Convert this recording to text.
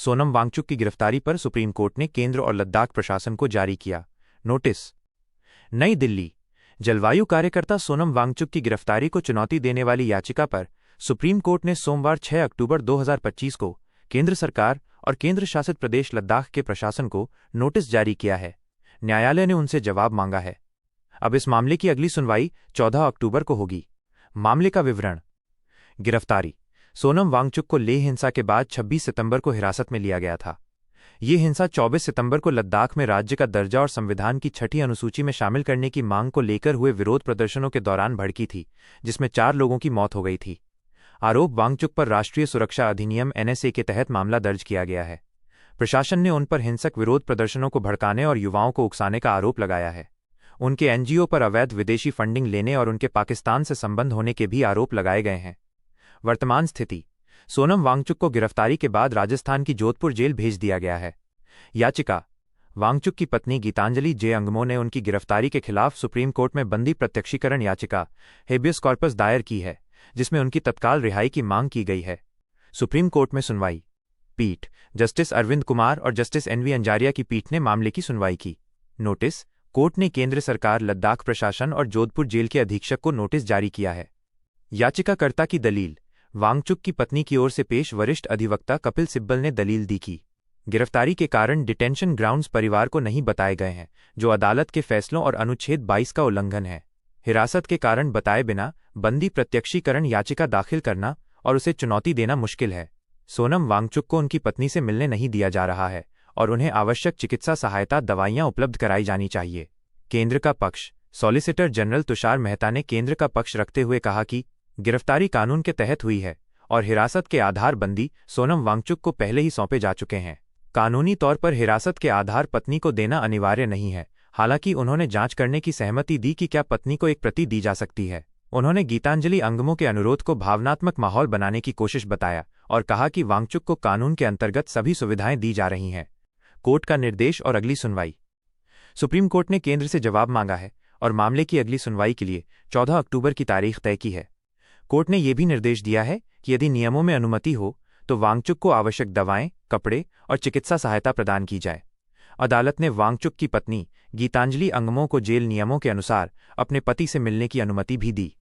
सोनम वांगचुक की गिरफ्तारी पर सुप्रीम कोर्ट ने केंद्र और लद्दाख प्रशासन को जारी किया नोटिस। नई दिल्ली। जलवायु कार्यकर्ता सोनम वांगचुक की गिरफ्तारी को चुनौती देने वाली याचिका पर सुप्रीम कोर्ट ने सोमवार 6 अक्टूबर 2025 को केंद्र सरकार और केंद्र शासित प्रदेश लद्दाख के प्रशासन को नोटिस जारी किया है। न्यायालय ने उनसे जवाब मांगा है। अब इस मामले की अगली सुनवाई 14 अक्टूबर को होगी। मामले का विवरण। गिरफ्तारी। सोनम वांगचुक को लेह हिंसा के बाद 26 सितंबर को हिरासत में लिया गया था। ये हिंसा 24 सितंबर को लद्दाख में राज्य का दर्जा और संविधान की 6ठी अनुसूची में शामिल करने की मांग को लेकर हुए विरोध प्रदर्शनों के दौरान भड़की थी, जिसमें 4 लोगों की मौत हो गई थी। आरोप वांगचुक पर राष्ट्रीय सुरक्षा अधिनियम NSA के तहत मामला दर्ज किया गया है। प्रशासन ने उन पर हिंसक विरोध प्रदर्शनों को भड़काने और युवाओं को उकसाने का आरोप लगाया है। उनके NGO पर अवैध विदेशी फंडिंग लेने और उनके पाकिस्तान से संबंध होने के भी आरोप लगाए गए हैं। वर्तमान स्थिति। सोनम वांगचुक को गिरफ्तारी के बाद राजस्थान की जोधपुर जेल भेज दिया गया है। याचिका। वांगचुक की पत्नी गीतांजलि जे अंगमो ने उनकी गिरफ्तारी के खिलाफ सुप्रीम कोर्ट में बंदी प्रत्यक्षीकरण याचिका हेबियस कॉर्पस दायर की है, जिसमें उनकी तत्काल रिहाई की मांग की गई है। सुप्रीम कोर्ट में सुनवाई। पीठ। जस्टिस अरविंद कुमार और जस्टिस NV अंजारिया की पीठ ने मामले की सुनवाई की। नोटिस। कोर्ट ने केंद्र सरकार, लद्दाख प्रशासन और जोधपुर जेल के अधीक्षक को नोटिस जारी किया है। याचिकाकर्ता की दलील। वांगचुक की पत्नी की ओर से पेश वरिष्ठ अधिवक्ता कपिल सिब्बल ने दलील दी कि गिरफ्तारी के कारण डिटेंशन ग्राउंड्स परिवार को नहीं बताए गए हैं, जो अदालत के फैसलों और अनुच्छेद 22 का उल्लंघन है। हिरासत के कारण बताए बिना बंदी प्रत्यक्षीकरण याचिका दाखिल करना और उसे चुनौती देना मुश्किल है। सोनम वांगचुक को उनकी पत्नी से मिलने नहीं दिया जा रहा है और उन्हें आवश्यक चिकित्सा सहायता दवाइयां उपलब्ध कराई जानी चाहिए। केंद्र का पक्ष। सॉलिसिटर जनरल तुषार मेहता ने केंद्र का पक्ष रखते हुए कहा कि गिरफ्तारी कानून के तहत हुई है और हिरासत के आधार बंदी सोनम वांगचुक को पहले ही सौंपे जा चुके हैं। कानूनी तौर पर हिरासत के आधार पत्नी को देना अनिवार्य नहीं है। हालांकि उन्होंने जांच करने की सहमति दी कि क्या पत्नी को एक प्रति दी जा सकती है। उन्होंने गीतांजलि अंगमो के अनुरोध को भावनात्मक माहौल बनाने की कोशिश बताया और कहा कि वांगचुक को कानून के अंतर्गत सभी सुविधाएं दी जा रही हैं। कोर्ट का निर्देश और अगली सुनवाई। सुप्रीम कोर्ट ने केंद्र से जवाब मांगा है और मामले की अगली सुनवाई के लिए 14 अक्टूबर की तारीख तय की है। कोर्ट ने यह भी निर्देश दिया है कि यदि नियमों में अनुमति हो तो वांगचुक को आवश्यक दवाएं, कपड़े और चिकित्सा सहायता प्रदान की जाए। अदालत ने वांगचुक की पत्नी गीतांजलि अंगमो को जेल नियमों के अनुसार अपने पति से मिलने की अनुमति भी दी।